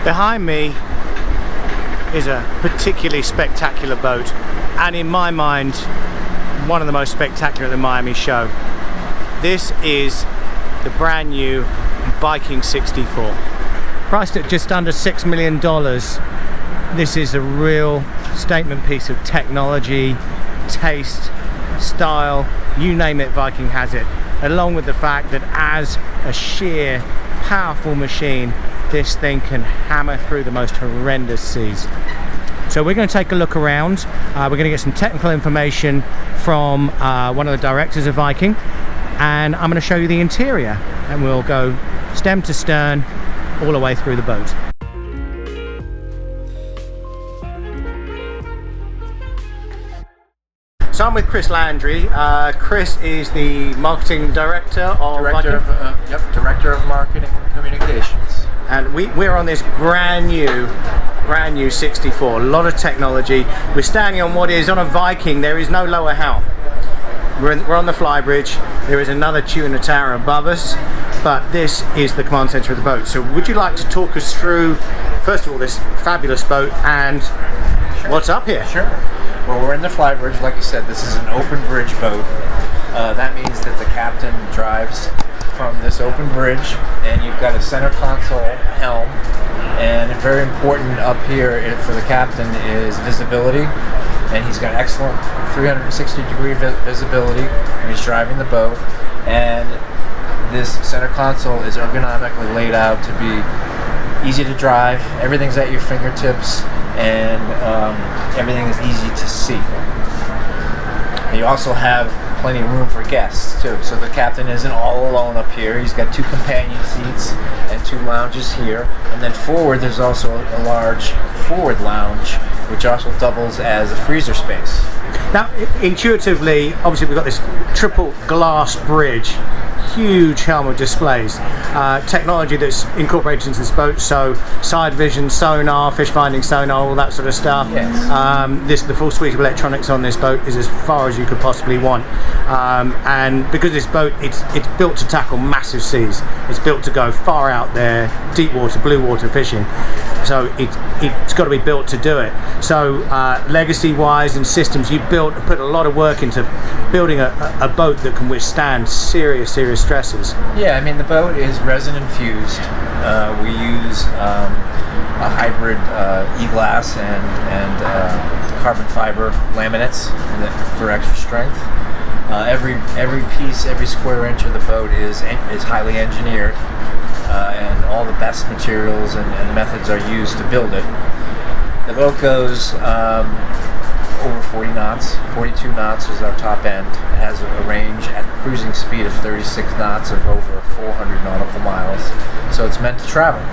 Behind me is a particularly spectacular boat, and in my mind one of the most spectacular at the Miami show. This is the brand new Viking 64. Priced at just under $6 million. This is a real statement piece of technology, taste, style, you name it, Viking has it. Along with the fact that as a sheer powerful machine, this thing can hammer through the most horrendous seas. So we're going to take a look around. We're going to get some technical information from one of the directors of Viking, and I'm going to show you the interior, and we'll go stem to stern all the way through the boat. So I'm with Chris Landry. Chris is the marketing director of Director of Marketing and Communications. And we're on this brand new 64. A lot of technology. We're standing on what is on a Viking. There is no lower helm. We're on the Flybridge. There is another tuna tower above us, but this is the command center of the boat. So would you like to talk us through, first of all, this fabulous boat and what's up here? Sure. Well, we're in the Flybridge. Like you said, this is an open bridge boat. That means that the captain drives from this open bridge, and you've got a center console helm, and very important up here for the captain is visibility, and he's got excellent 360-degree visibility when he's driving the boat, and this center console is ergonomically laid out to be easy to drive. Everything's at your fingertips, and everything is easy to see. And you also have plenty of room for guests too, so the captain isn't all alone up here. He's got 2 companion seats and 2 lounges here, and then forward there's also a large forward lounge which also doubles as a freezer space. Now intuitively, obviously we've got this triple glass bridge, huge helm of displays, technology that's incorporated into this boat, so side vision, sonar, fish finding sonar, all that sort of stuff. Yes. The full suite of electronics on this boat is as far as you could possibly want, and because this boat it's built to tackle massive seas, it's built to go far out there, deep water, blue water fishing, so it's got to be built to do it. So legacy wise and systems, you put a lot of work into building a boat that can withstand serious stresses. Yeah, I mean the boat is resin infused. We use a hybrid e-glass and carbon fiber laminates for extra strength. Every piece, every square inch of the boat is highly engineered, and all the best materials and methods are used to build it. The boat goes over 40 knots, 42 knots is our top end. It has a range at cruising speed of 36 knots of over 400 nautical miles. So it's meant to travel,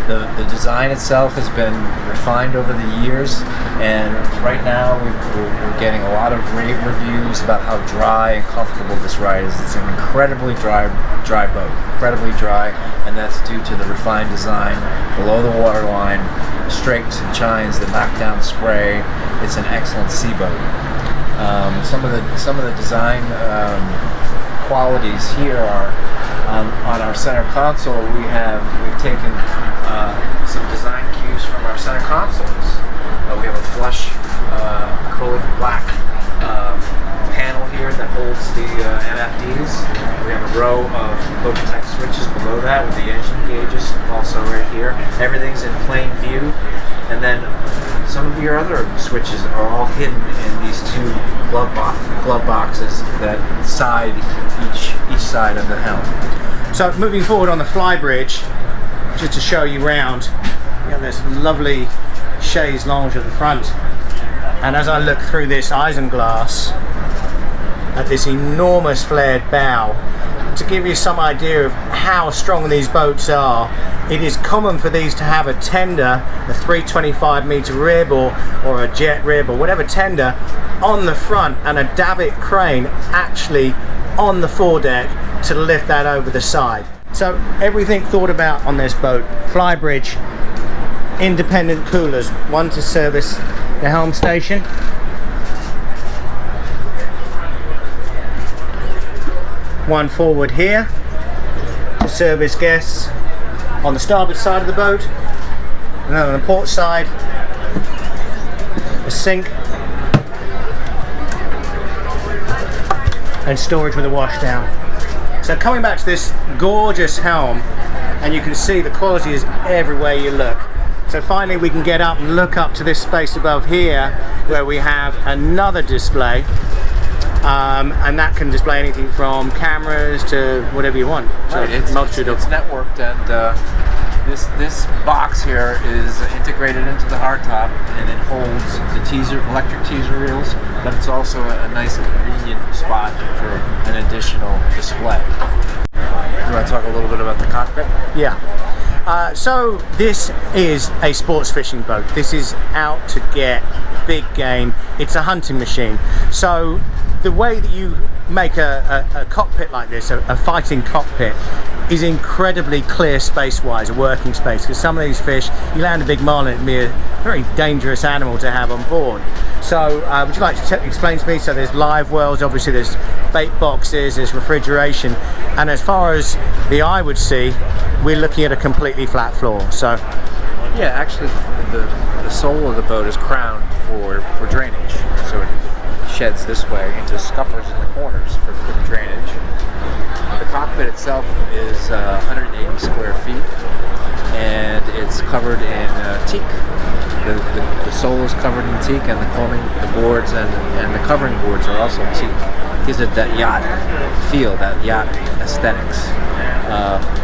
The design itself has been refined over the years, and right now we're getting a lot of great reviews about how dry and comfortable this ride is. It's an incredibly dry boat, incredibly dry, and that's due to the refined design below the waterline, strakes and chines that knock down spray. It's an excellent sea boat. Some of the design qualities here are on our center console. We've taken some design cues from our center consoles. We have a flush acrylic black panel here that holds the MFDs. We have a row of Cockpit switches below that with the engine gauges also right here. Everything's in plain view, and then some of your other switches are all hidden in these 2 glove boxes that side each side of the helm. So moving forward on the Flybridge, just to show you around, you have this lovely chaise lounge at the front, and as I look through this isinglass at this enormous flared bow, to give you some idea of how strong these boats are, it is common for these to have a tender, a 325 meter rib or a jet rib or whatever tender on the front, and a davit crane actually on the foredeck to lift that over the side. So everything thought about on this boat. Flybridge, independent coolers, one to service the helm station, one forward here to service guests on the starboard side of the boat, and then on the port side, a sink and storage with a washdown. So coming back to this gorgeous helm, and you can see the quality is everywhere you look. So finally we can get up and look up to this space above here where we have another display, and that can display anything from cameras to whatever you want. So right, it's networked, and this box here is integrated into the hardtop, and it holds the electric teaser reels, but it's also a nice convenient spot for an additional display. You want to talk a little bit about the cockpit? Yeah. So this is a sports fishing boat. This is out to get big game. It's a hunting machine. So the way that you make a cockpit like this, a fighting cockpit, is incredibly clear space-wise, a working space, because some of these fish, you land a big marlin, it'd be a very dangerous animal to have on board. So would you like to explain to me? So there's live wells, obviously there's bait boxes, there's refrigeration, and as far as the eye would see, we're looking at a completely flat floor. So yeah, actually the sole of the boat is crowned for drainage, so it sheds this way into scuppers in the corners for quick drainage. The cockpit itself is 180 square feet, and it's covered in teak. The sole is covered in teak, and the combing, the boards, and the covering boards are also teak. It gives it that yacht feel, that yacht aesthetics.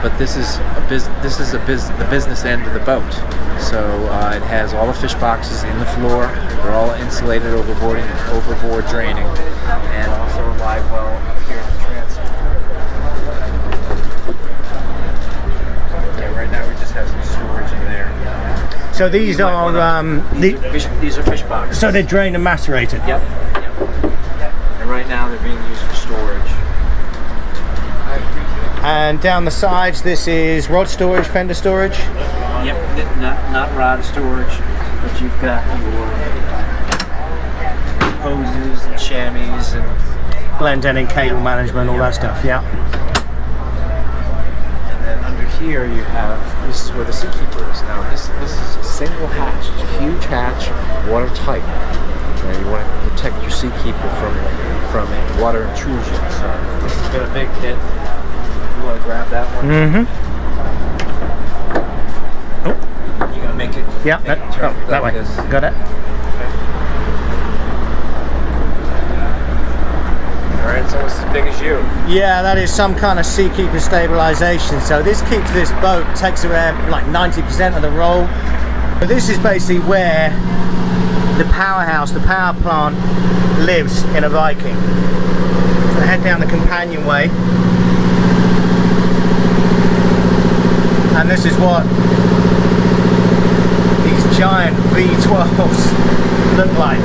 But this is the business end of the boat. So it has all the fish boxes in the floor. They're all insulated, overboard draining, and also a live well up here in the transom. Yeah, right now we just have some storage in there. so these are these are fish boxes. so they're drained and macerated. Yep. And right now they're being used for storage. And down the sides, this is rod storage, fender storage. Yep, not rod storage, but you've got your hoses and chamois and Blend ending, cable management, all that stuff, yeah. And then under here you have, this is where the seakeeper is. Now this is a single hatch, it's a huge hatch, watertight. And you want to protect your seakeeper from a water intrusion. So this has been a big hit. You want to grab that one? Mm-hmm. You're going to make it Yeah, that way. This. Got it. Alright, it's almost as big as you. Yeah, that is some kind of seakeeper stabilization. So this keeps this boat, takes around like 90% of the roll. But this is basically where the powerhouse, the power plant lives in a Viking. So head down the companionway. And this is what these giant V12s look like.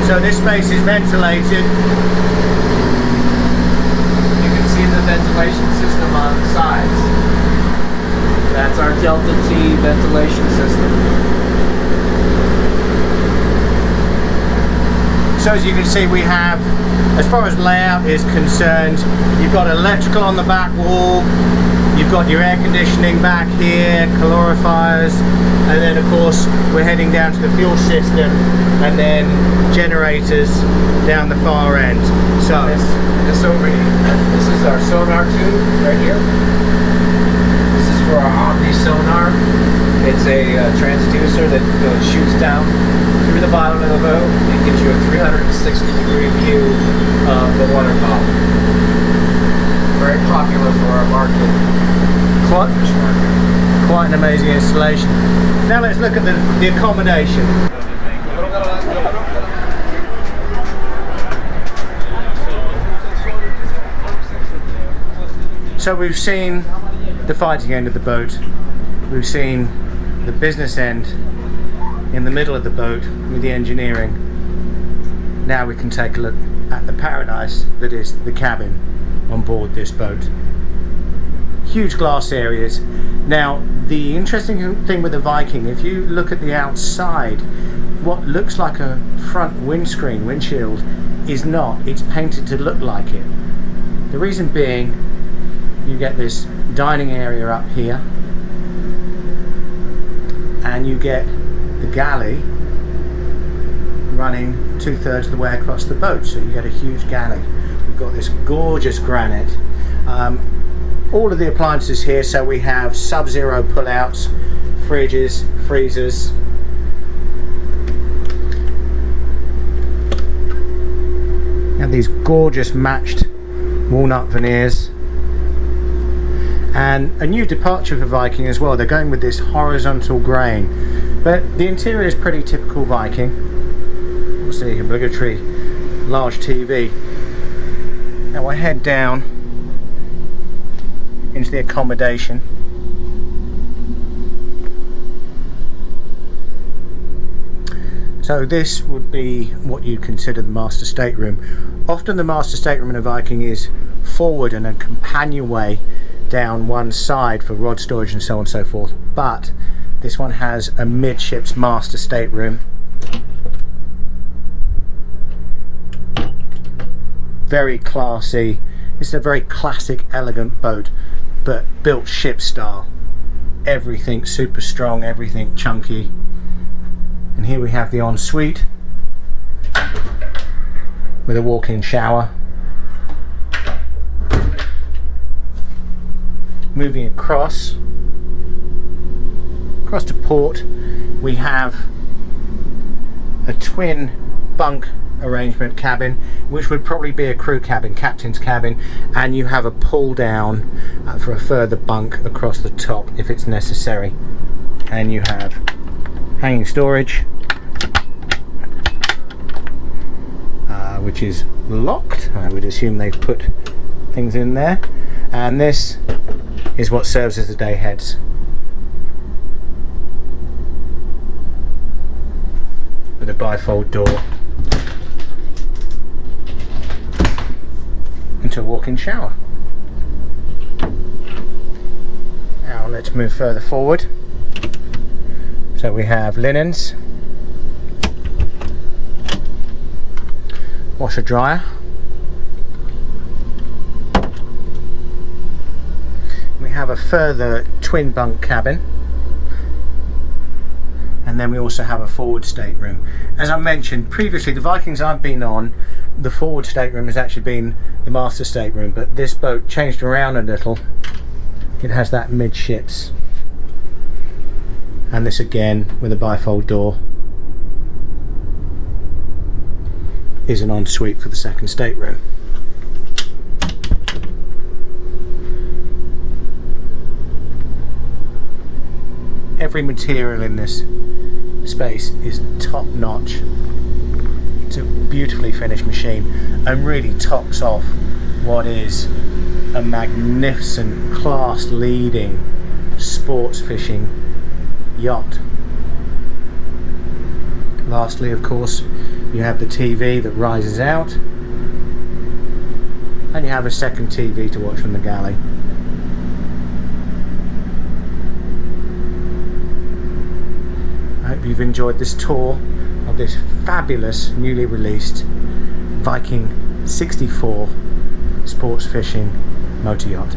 So this space is ventilated. You can see the ventilation system on the sides. That's our Delta T ventilation system. So as you can see, we have, as far as layout is concerned, you've got electrical on the back wall, you've got your air conditioning back here, calorifiers, and then of course we're heading down to the fuel system, and then generators down the far end. So this over here, this is our sonar tube right here. This is for our Omni sonar. It's a transducer that shoots down through the bottom of the boat and gives you a 360-degree view of the water column. Very popular for our market. Quite an amazing installation. Now let's look at the accommodation. So we've seen the fighting end of the boat, we've seen the business end in the middle of the boat with the engineering. Now we can take a look at the paradise that is the cabin on board this boat. Huge glass areas. Now the interesting thing with the Viking, if you look at the outside, what looks like a front windshield is not. It's painted to look like it. The reason being, you get this dining area up here, and you get the galley running 2/3 of the way across the boat, so you get a huge galley. We've got this gorgeous granite. All of the appliances here, so we have sub-zero pull-outs, fridges, freezers. You have these gorgeous matched walnut veneers. And a new departure for Viking as well. They're going with this horizontal grain, but the interior is pretty typical Viking. Obviously obligatory large TV. Now I head down into the accommodation. So this would be what you consider the master stateroom. Often the master stateroom in a Viking is forward and a companionway down one side for rod storage and so on and so forth, but this one has a midships master stateroom. Very classy. It's a very classic, elegant boat, but built ship style. Everything super strong, everything chunky. And here we have the ensuite with a walk-in shower. Moving across to port, we have a twin bunk arrangement cabin, which would probably be a crew cabin, captain's cabin, and you have a pull down for a further bunk across the top if it's necessary. And you have hanging storage, which is locked. I would assume they've put things in there, and this is what serves as the day heads. With a bifold door into a walk-in shower. Now let's move further forward. So we have linens, washer dryer, we have a further twin bunk cabin, and then we also have a forward stateroom. As I mentioned previously, the Vikings I've been on, the forward stateroom has actually been the master stateroom, but this boat changed around a little. It has that midships, and this again with a bifold door is an ensuite for the second stateroom. Every material in this space is top notch. It's a beautifully finished machine and really tops off what is a magnificent class leading sports fishing yacht. Lastly, of course, you have the TV that rises out, and you have a second TV to watch from the galley. I hope you've enjoyed this tour of this fabulous newly released Viking 64 sports fishing motor yacht.